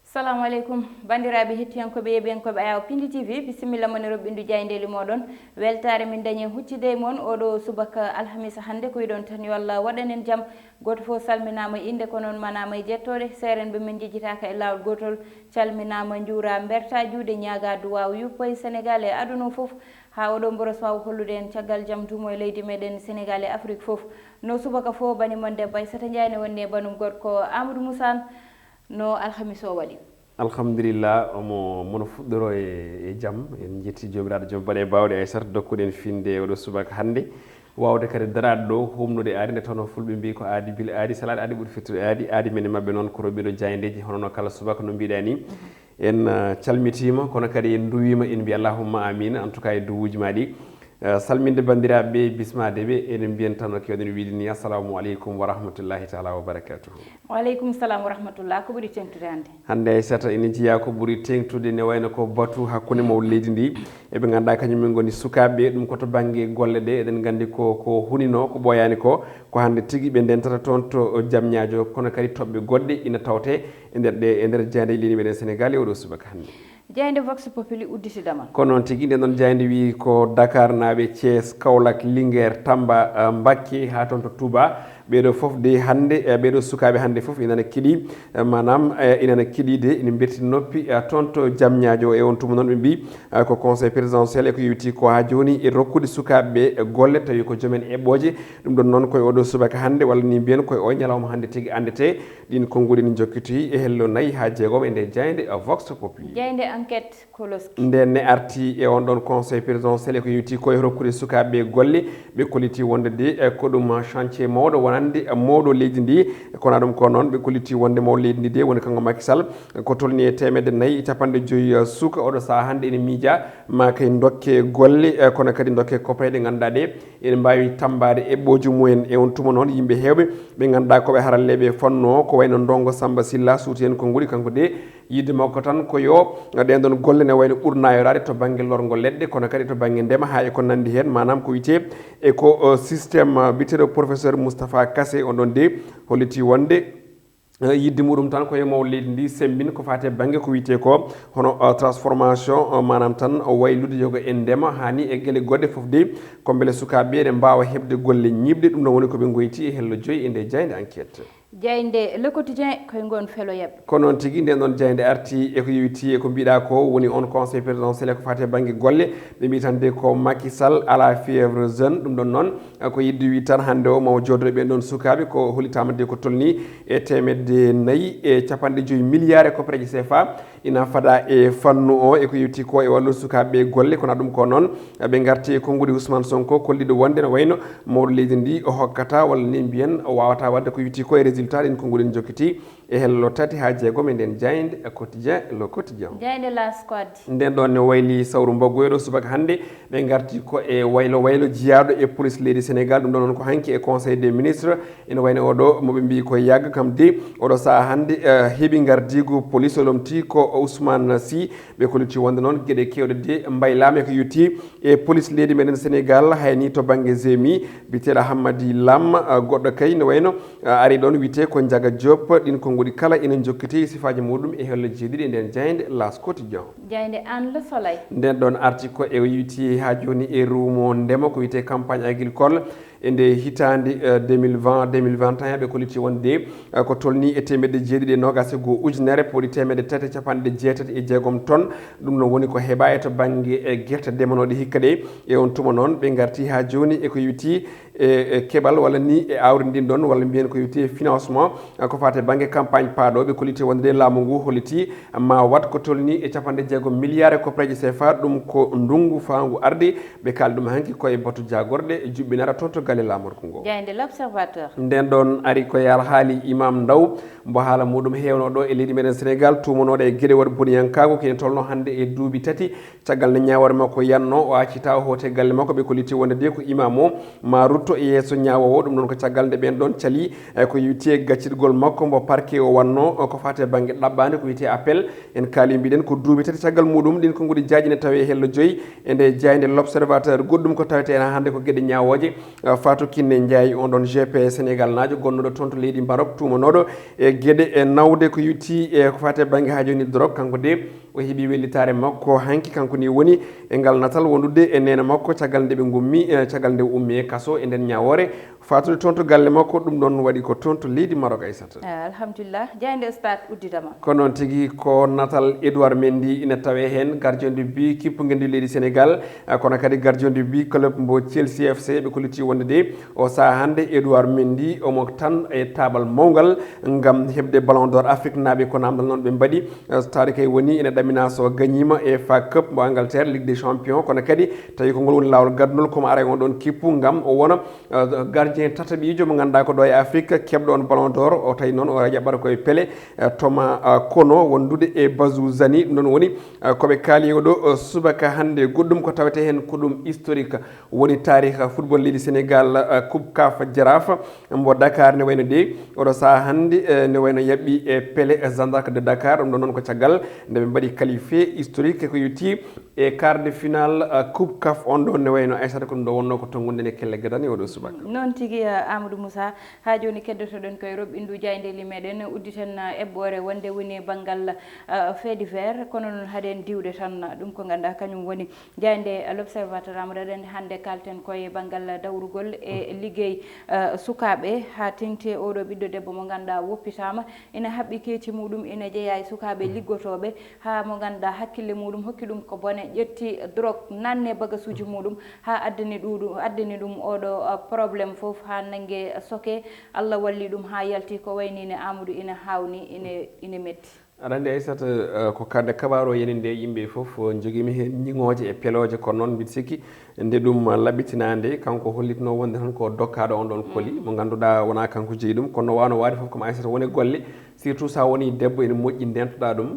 Assalamu alaikum bandiraɓe hettiyankoɓe yeɓenkoɓe Ayaw Pindi TV bisimilla moon roɓɓindu jayndeli moɗon weltare min dañi huccide moon oɗo subaka alhamisa hande ko wiɗon tan yo Allah waɗanen jaam goto foof salminama inde ko noon manama e jettode serenɓe min jejjitaka e lawol gotol calminama juura berta juuɗe ñaaga duwaw yuppoye Sénégal e aduna foof ha oɗo mboros wawa hollude en caggal jaam dumo e leydi meɗen Sénégal e Afrique foof no subaka fo banimon debbo Aissata Ndiaye ne wonni e banum gorko Amadou Moussane no alhamisa o waɗi. Alhamdulillah omo mono fuɗɗoro e jaam en jetti jomiraɗo joom baɗe bawɗe Aissata dokkuɗen finde oɗo subaka hande wawde kadi darade ɗo humnude aadi nde tawno fulɓe mbi ko aadi bile aadi salade aadi ɓuuri fettude aadi men e mabɓe noon ko roɓiɗo jayndeji hono no kala subaka no mbiɗa ni en calmitima kono kadi en duwima en mbi allahumma amina en tout cas e duwuji ma ɗi salminde bandiraɓe bismadeɓe enen mbiyen tan no kewɗen wiide ni assalamu aleykum wa rahmatullahi taala wa barakatuhu. Waaleykum salam wa rahmatullah. Ko ɓuuri tengtude hande Aissata ene jiiya ko ɓuuri tengtude ne wayno ko batu hakkude mawɗo leydi ndi eɓe ganduɗa kañumen goni sukaɓe ɗum koto banggue golle ɗe eɗen gandi ko hunino ko ɓoyani ko hande tigui ɓe ndentata toon to Diamniadio kono kadi toɓɓe goɗɗe ina tawte e nder jeyde leydi meɗen Sénégal e oɗo subaka hande jeyde vox populi udditidamal kono noon tigui nden noon jeyde wi ko Dakar naaɓe Thiès Kaolack Linguére Tamba Mbacké ha toon to Touba ɓeɗo foof de hande ɓeɗo sukaɓe hande foof inana kiɗi manam inana kiɗide ina berti noppi toon to Diamniadio e on tuma noon ɓe mbi ko conseil présidentiel e ko yewti ko ha joni e rokkude sukaɓeɓe golle tawi ko joomen eɓɓoje ɗum ɗon noon koye oɗo subaka hande walla ni mbiyen koye o ñalawma hande tigui andete ɗin konnguli ne jokkiti e hello nayyi ha jeegom e nde jeyde vox populi jeyde enquête koloski nden ne arti e on ɗon conseil présidentiel e ko yewti koye rokkude sukaɓeɓe golle ɓe kolliti wonde de ko ɗum chantier mawɗo wonande mawɗo leydi ndi kono ɗum ko noon ɓe kolliti wonde mawɗo leydi ndi de woni kanko Macky Sall ko tolni e 450 suka oɗo saaha hande ene miija ma kay dokke golle kono kadi dokke koppere ɗe ganduɗa ɗe ene mbawi tambade eɓɓoji mumen e on tuma noon yimɓe hewɓe ɓe ganduɗa koɓe haralleɓe fonno ko wayno Ndongo Samba Sylla suuti hen konnguli kanko de yidde makko tan ko yo ɗen ɗon golle ne wayno ɓurnayorade to banggue lorgo leɗɗe kono kadi to banggue ndema ha e ko nandi hen manam ko wiyete e ko systéme biteɗo professeur Moustapha Kassé on ɗon de holliti wonde yidde muɗum tan koye mawɗo leydi ndi sembina ko fate banggue ko wiyete ko hono transformation manam tan waylude yoga en ndema hani e gueɗe goɗɗe foof de ko beele sukaɓe ɓe mbawa hebde golle ñibɗe ɗum ɗon woni koɓe goyti e hello joyyi e nde jeyde enquête jeyde le quotidien koye gon felo yaɓe kono noon tigui nden ɗon jeyde arti eko yewiti eko mbiɗa ko woni on conseil présidentiel ko fate banggue golle ɓe mbi tan de ko Macky Sall ala fièvre jeune ɗum ɗon noon ko yidde wi tan hande o mawo jodoɗo ɓen ɗon sukaɓe ko hollitama de ko tolni e 450 milliards ko préji CFA ina fada e fannu o eko yewti ko e wallu sukaɓe golle kono ɗum ko noon ɓe garti e konngudi Ousmane Sonko kolliɗo wonde no wayno mawɗo leydi ndi o hokkata walla ni mbiyen o wawata wadde ko yewti ko e résultat ɗin konngudi en jokkiti e hello tati ha jeegom e nden jayde quotidien le quotidien jayde la squad nden ɗon ne wayli sawru mboggoyɗo subaka hande ɓe garti ko e waylo jiyaɗo e police leydi Sénégal ɗum ɗon noon ko hanki e conseil des ministres ene wayno oɗo moɓe mbi ko yagga kam de oɗo saaha hande heeɓi gardigu police o lomti ko Ousmane Sy ɓe kolliti wonde noon gueɗe kewɗe de mbaylama ko yetti e police leydi meɗen Sénégal hayni to banggue zemi biteɗo Hammadi Lam goɗɗo kay ne wayno ari ɗon wiyete ko Ndiaga Diop ɗin konngudi kala ina jokkiti sifaji muɗum e hello jeeɗiɗi e nden jeyde las quotidien jeyde an le soleil nden ɗon arti ko e yewti ha joni e rumo ndema ko wiyete campagne agricole e nde hitande 2020-2021 ɓe kolliti wonde ko tolni e 790 ujunere poɗi 368 tonnes ɗum noon woni ko heeɓa e to banggue e guerte ndemanoɗe hikka ɗe e on tuma noon ɓe garti ha joni eko yewti e keɓal walla ni e awri ndin ɗon walla mbiyen ko yewti financement ko fate banggue campagne paaɗo ɓe kolliti wonde laamu ngu holliti ma wat ko tolni e 60 milliards ko préji CFA ɗum ko ndungu fangu arde ɓe kaldi ɗum hanki koye batu jagorɗe juɓɓinara toon to galle lamorko ngo jeyde l'observateur nden ɗon ari koye alhaali Imam Ndaw mbo haala muɗum hewno ɗo e leydi meɗen Sénégal tumanoɗo e gueɗe waɗi boniyankago kene tolno hande e duuɓi tati caggal nde ñawore makko yanno o accita o hote galle makko ɓe kolliti wonde de ko imam o ma rutto e yesso ñawowo ɗum ɗon ko caggal nde ɓen ɗon cali ko yewti gaccitgol makko mbo parquet o wanno ko fate banggue ɗaɓɓade ko wiyete appel en kaali mbiɗen ko duuɓi tati caggal muɗum ɗin konngudi jaaji ne tawi hello joyyi e nde jeyde l'observateur goɗɗum ko tawete hen hande ko gueɗe ñawoje Fatou Kiné Ndiaye on ɗon GP Sénégal najo gonnuɗo toon to leydi Maroc tumanoɗo e gueɗe e nawde ko yutti e ko fate banggue ha joni drogue kanko de o heeɓi wellitare makko hanki kanko ni woni e ngal natal wondude e nene makko caggal nde ɓe gummi caggal nde ummi e kaso e nden ñawore fatude toon to galle makko ɗum ɗon waɗi ko toon to leydi Maroc Aissata. Alhamdulillah jayde stade udditama ko noon tigui ko natal Edouard Mendy ina tawe hen gardien de but kippuguendi leydi Sénégal kono kadi gardien de but club mbo Chelsea FC ɓe kolliti wonde de o saaha hande Edouard Mendy omo tan e tabal mawgal gam hebde ballon d'or Afrique naaɓe ko namdal noon ɓe mbaɗi tawde kay woni ene ɗamina so gagnima e FA Cup mo Angleterre Ligue des Champions kono kadi tawi ko ngol woni lawol gaddunol komo ara on ɗon kippu gam o wona gardien tataɓijo mo ganduɗa ko ɗo e Afrique kebɗo on ballon d'or o tawi noon o jaɓɓata koye Pelé Thomas Kono wondude e Bazou Zani ɗum ɗon woni koɓe kaali oɗo subaka hande goɗɗum ko tawete hen ko ɗum historique woni tarikh football leydi Sénégal coupe CAF Jaraaf mbo Dakar ne wayno de oɗo saaha hande ne wayno yaɓɓi e Pelé Jeanne d'Arc de Dakar ɗum ɗon noon ko caggal nde ɓe mbaɗi qualifié historique ko yetti e quart de finale coupe CAF on ɗo ne wayno Aissata ko ɗum ɗo wonno ko tongude nde kelle gadani oɗo subaka noon tigui Amadou Moussa ha joni keddotoɗen koye roɓɓindu jayndeli meɗen udditen eɓɓore wonde woni banggal fait divers kono noon haɗen diwde tan ɗum ko ganduɗa kañum woni jayde l'observateur amadou aɗen hande kalten koye banggal dawrugol e liggey sukaɓe ha tengti oɗo ɓiɗɗo debbo mo ganduɗa woppitama ina haɓɓi keeci muɗum ina jeeya e sukaɓe liggotoɓe ha mo ganduɗa hakkille muɗum hokki ɗum ko bone ƴetti drogue nanne bagasuji muɗum ha addani ɗum oɗo probléme foof ha nanggue soke Allah walli ɗum ha yalti ko waynine Amadou ina hawni ina metti aɗa andi Aissata ko kande kaɓaro yeninde yimɓe foof joguimi hen ñiŋoje e peloje kono noon mbiɗa sikki nde ɗum labbitinande kanko hollitno wonde tan ko dokkaɗo on ɗon cooli mo ganduɗa wona kanko jeeyi ɗum kono wano waade foof komo Aissata woni golle surtout sa woni debbo ene moƴƴi ndentoɗa ɗum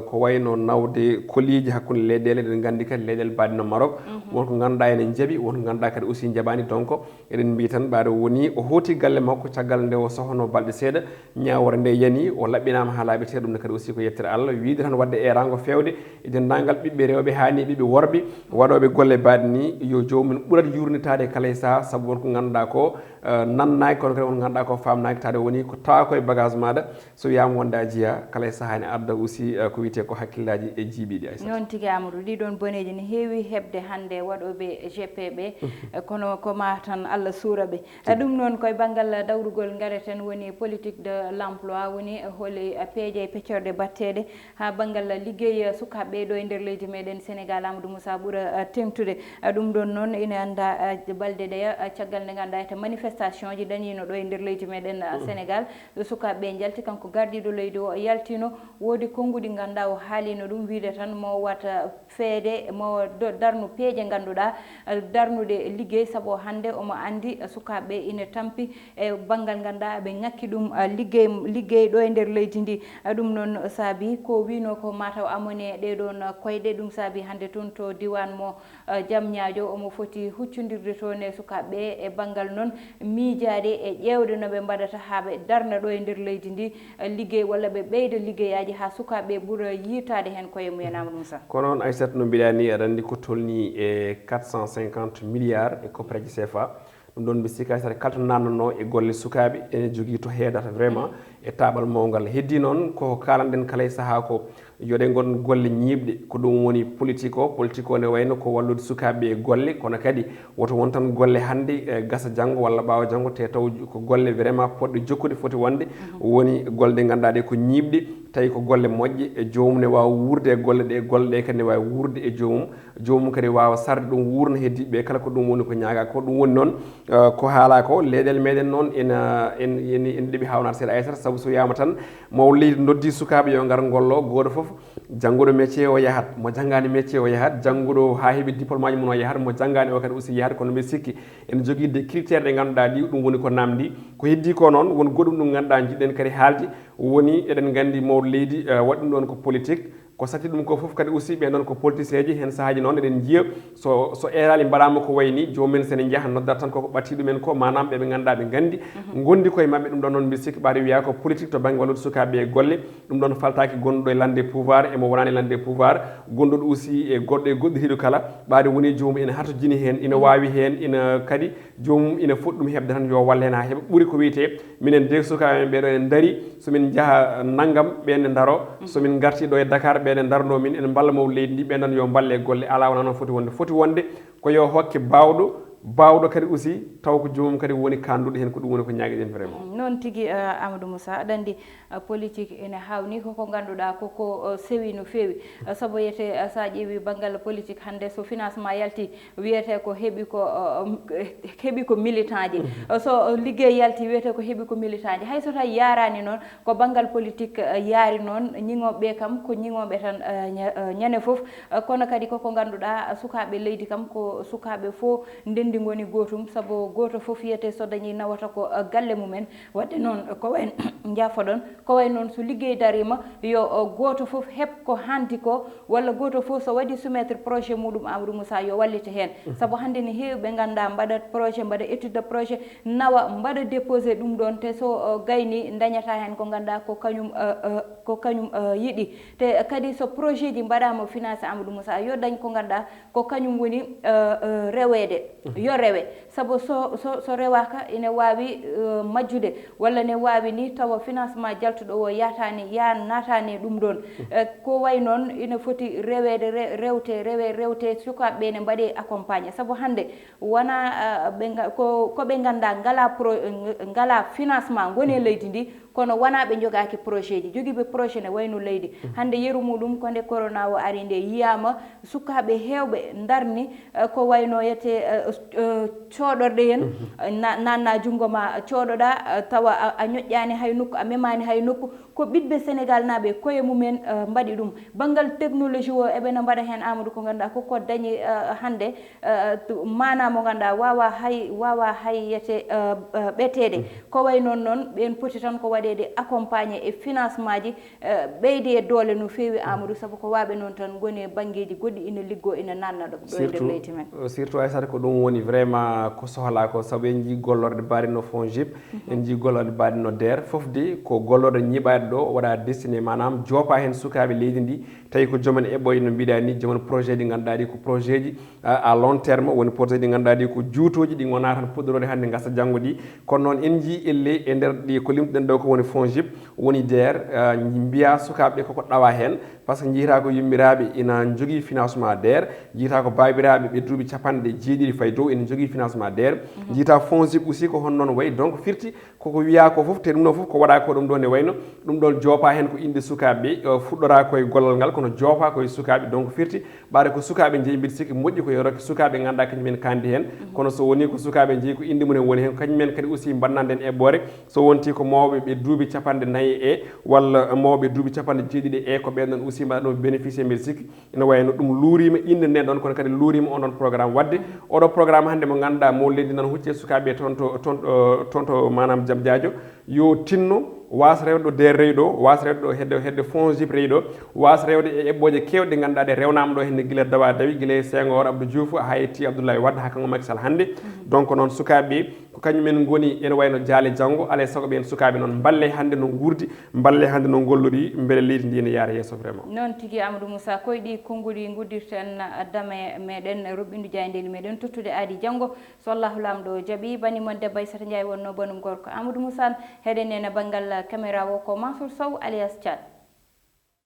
ko wayno nawde koliji hakkude leyɗele eɗen gandi kadi leyɗele mbaɗe no Maroc wonko ganduɗa ene jaaɓi wonko ganduɗa kadi aussi jaaɓani donc eɗen mbi tan ɓaɗo woni o hooti galle makko caggal nde o sohno balɗe seeɗa ñawore nde yani o laɓɓinama ha laaɓete ɗum ne kadi aussi ko yettere Allah wiide tan wadde erango fewde e dendagal ɓiɓɓe rewɓe hani ɓiɓɓe worɓe waɗoɓe golle mbaɗe ni yo jomum ɓuurat yurnitade kala e saaha saabu wonko ganduɗa ko nannaki kono kadi wonko ganduɗa ko famnaki tade woni ko tawa koye bagage maɗa so wiyama wonde a jeeya kala e saaha ne adda aussi ko wiyete ko hakkillaji e jiiɓiɗi Aissata noon tigui Amadou ɗiɗon boneji ne heewi hebde hande waɗoɓe GP ɓe kono ko ma tan Allah suura ɓe ɗum noon koye banggal dawrugol gareten woni politique de l'emploi woni hooli peeje peccorde batteɗe ha banggal liggey sukaɓe ɗo e nder leydi meɗen Sénégal Amadou Moussa ɓuura tengtude ɗum ɗon noon ina anda balɗe ɗeya caggal nde ganduɗa ete manifestation ji dañino ɗo e nder leydi meɗen Sénégal sukaɓe jalti kanko gardiɗo leydi o yaltino woodi konnguɗi ganduɗa o haalino ɗum wiide tan mo wata feede mo darnu peeje ganduɗa darnude liggey saabu hande omo andi sukaɓe ina tampi e banggal ganduɗa ɓe ngakki ɗum liggey ɗo e nder leydi ndi ɗum noon saabi ko wino ko mataw amone ɗeɗon koyɗe ɗum saabi hande toon to diwan mo Diamniadio omo foti huccodirde toon e sukaɓe e banggal noon miijade e ƴewde no ɓe mbaɗata ha ɓe darna ɗo e nder leydi ndi liggey walla ɓe ɓeyda liggeyaji ha sukaɓe ɓuura yitade hen koye mumen Amadou Moussa kono noon Aissata no mbiɗa ni aɗa andi ko tolni e 450 milliards e copraji CFA ɗum ɗon mbi sikki Aissata kala to nannono e golle sukaɓe ene jogui to heedata vraiment e taɓal mawgal heddi noon ko kalanɗen kala e saaha ko yoɗe gon golle ñiiɓɗe ko ɗum woni politique o ne wayno ko wallude sukaɓe e golle kono kadi woto won tan golle hannde gasa janggo walla ɓawa janggo te taw ko golle vraiment poɗɗe jokkude foti wonde woni golle ɗe ganduɗa ɗe ko ñiiɓɗe tawi ko golle moƴƴe e jomum ne wawa wurde e golle ɗe kadi ne wawi wurde e jomum kadi wawa sarde ɗum wurna heddiɓe kala ko ɗum woni ko ñaaga ko ɗum woni noon ko haala ko leyɗele meɗen noon ene ɗeɓi hawnade seeɗa Aissata saabu so wiyama tan mawo leydi noddi sukaɓe yo ngar gollo goto foof jannguɗo métier o yahat mo janggani métier o yahat jannguɗo ha heeɓi diplôme aji mum o yahat mo janggani o kadi aussi yahat kono mbiɗa sikki ene jogui des critères ɗe ganduɗa ɗi ɗum woni ko namdi ko heddi ko noon won goɗɗum ɗum ganduɗa jiɗɗen kadi haalde woni eɗen gandi mawɗo leydi waɗi ɗum ɗon ko politique ko sati ɗum ko fof kadi aussi ɓe noon ko politicien ji hen sahaji noon eɗen jiya so erali mbaɗama ko wayni jomumen sene jaaha noddata tan koko ɓatti ɗumen ko manam ɓeɓe ganduɗa ɓe gandi gondi koye mabɓe ɗum ɗon noon mbiɗa sikki ɓaade wiya ko politique to banggue wallude sukaɓe e golle ɗum ɗon faltaki gonɗuɗo e lande pouvoir emo wonani lande pouvoir gonɗuɗo aussi e goɗɗo e goɗɗitiɗo kala ɓaade woni jomum ina hatojini hen ina wawi hen ina kadi jomum ina footi ɗum hebde tan yo walle hen ha heeɓa ɓuuri ko wiyete minen de sukaɓe ɓeɗo en daari somin jaaha naggam ɓenne daro somin garti ɗo e Dakar ɓeɗe darno min en balla mo leydi ndi ɓen yo balle e golle ala wona noon foti wonde ko yo hokke bawɗo kadi aussi taw ko jomum kadi woni kanduɗo hen ko ɗum woni ko ñaguiɗen vraiment noon tigui Amadou Moussa aɗa andi politique ene hawni koko ganduɗa koko sewi no fewi saabu yiyete sa ƴeewi banggal politique hande so financement yalti wiyete ko heeɓi ko militant ji so ligguey yalti wiyete ko heeɓi ko militant ji hay so tawi yarani noon ko banggal politique yaari noon ñiŋoɓe kam ko ñiŋoɓe tan ñande foof kono kadi koko ganduɗa sukaɓe leydi kam ko sukaɓe fo ndendi goni gotum saabu goto foof yiyete so dañi nawata ko galle mumen wadde noon ko way jaafoɗon ko way noon so liggey darima yo goto foof heɓ ko handi ko walla goto foof so waɗi soumettre projet muɗum Amadou Moussa yo wallita hen saabu hande ne heewi ɓe ganduɗa mbaɗat projet mbaɗa étude de projet nawa mbaɗa déposé ɗum ɗon te so gayni dañata hen ko ganduɗa ko kañum yiiɗi te kadi so projet ji mbaɗama financé Amadou Moussa yo dañ ko ganduɗa ko kañum woni rewede yo rewe saabu so rewaka ine wawi majjude walla ne wawi ni tawa financement jaltuɗo o natani ɗum ɗon ko way noon ine foti rewede rewte sukaɓe ne mbaɗe accompagné saabu hande wona koɓe ganda ngala financement goni e leydi ndi kono wona ɓe jogaki projet ji joguiɓe projet ne wayno leydi hande yeru muɗum ko nde corona o ari nde yiyama sukaɓe hewɓe darni ko wayno yete coɗorɗe hen nanna junggo ma coɗoɗa tawa a ñoƴƴani hay nokku a memani hay nokku ko ɓiɓɓe Sénégal naɓe koye mumen mbaɗi ɗum banggal technologie o eɓene mbaɗa hen Amadou ko ganduɗa koko dañi hande mana mo ganduɗa wawa hay yete ɓetede ko way noon ɓen poti tan ko waɗede accompagné e financement ji ɓeyde e doole no fewi Amadou saabu ko waɓe noon tan goni e banggueji goɗɗi ina liggo ina nanna ɗo e nder leydi men surtout aysata ko ɗum woni vraiment ko sohla ko saabu en jii gollorde mbaɗino FONGIP en jii gollorde mbaɗino DER foof de ko gollorde ñiɓade ɗo waɗa destiné manam joopa hen sukaɓe leydi ndi tawi ko joomen eɓɓoye no mbiɗa ni jomon projet ɗi ganduɗa ɗi ko projet ji à long terme woni projet ɗi ganduɗa ɗi ko juutoji ɗi gona tan puɗɗorode hande gasa janggo ɗi kono noon en jii elle e nder ɗi ko limtuɗen ɗo ko woni FONGIP woni DER mbiya sukaɓeɓe koko ɗawa hen par ce que jiita ko yummiraɓe ina jogui financement DER jiita ko babiraɓe ɓe duuɓi capanɗe jeeɗiɗi fayi dow ina jogui financement DER jiita FONGIP aussi ko hon noon wayi donc firti koko wiya ko foof te ɗum ɗon foof ko waɗa ko ɗum ɗo ne wayno ɗum ɗon joopa hen ko inde sukaɓeɓe fuɗɗora koye gollal ngal kono joopa koye sukaɓe donc firti ɓaade ko sukaɓe jeeyi mbiɗa sikki moƴƴi ko yoroke sukaɓe ganduɗa kañumen kandi hen kono so woni ko sukaɓe jeeyi ko inde mumen woni hen kañumen kadi aussi mbannanden eɓɓore so wonti ko mawɓe ɓe duuɓi capanɗe nayyi e walla mawɓe duuɓi capanɗe jeeɗiɗi e ko ɓen ɗon aussi mbaɗa ɗum bénéficié mbiɗa sikki ina wayno ɗum luurima inde nden ɗon kono kadi luurima on ɗon programme wadde oɗo programme hande mo ganduɗa mo leydi nan hucce sukaɓe tonto manam Diam Diadio yo tinno wasa rewde ɗo DER rewi ɗo wasa rewde ɗo hedde FONGIP rewi ɗo wasa rewde e eɓɓoje kewɗe ɗe ganduɗa ɗe rewnama ɗo henne guila dawa dawi guila Senghor Abdou Diouf ha yetti Abdoulaye Wade ha kanko Macky Sall hande donc noon sukaɓeɓe ko kañumen goni ene wayno jaale janggo alay saago ɓen sukaɓe noon balle hande no gurdi balle hande no gollori beele leydi ndi ne yaara yesso vraiment noon tigui Amadou Moussa koye ɗi konnguli guddirten dame meɗen roɓɓindu jayndeli meɗen tottude aadi janggo so Allahu lamɗo jaaɓi banimon debbo Aissata Ndiaye wonno bonum gorko Amadou Moussa heɗen ene banggal caméra o ko Mansour Sow alias Thiat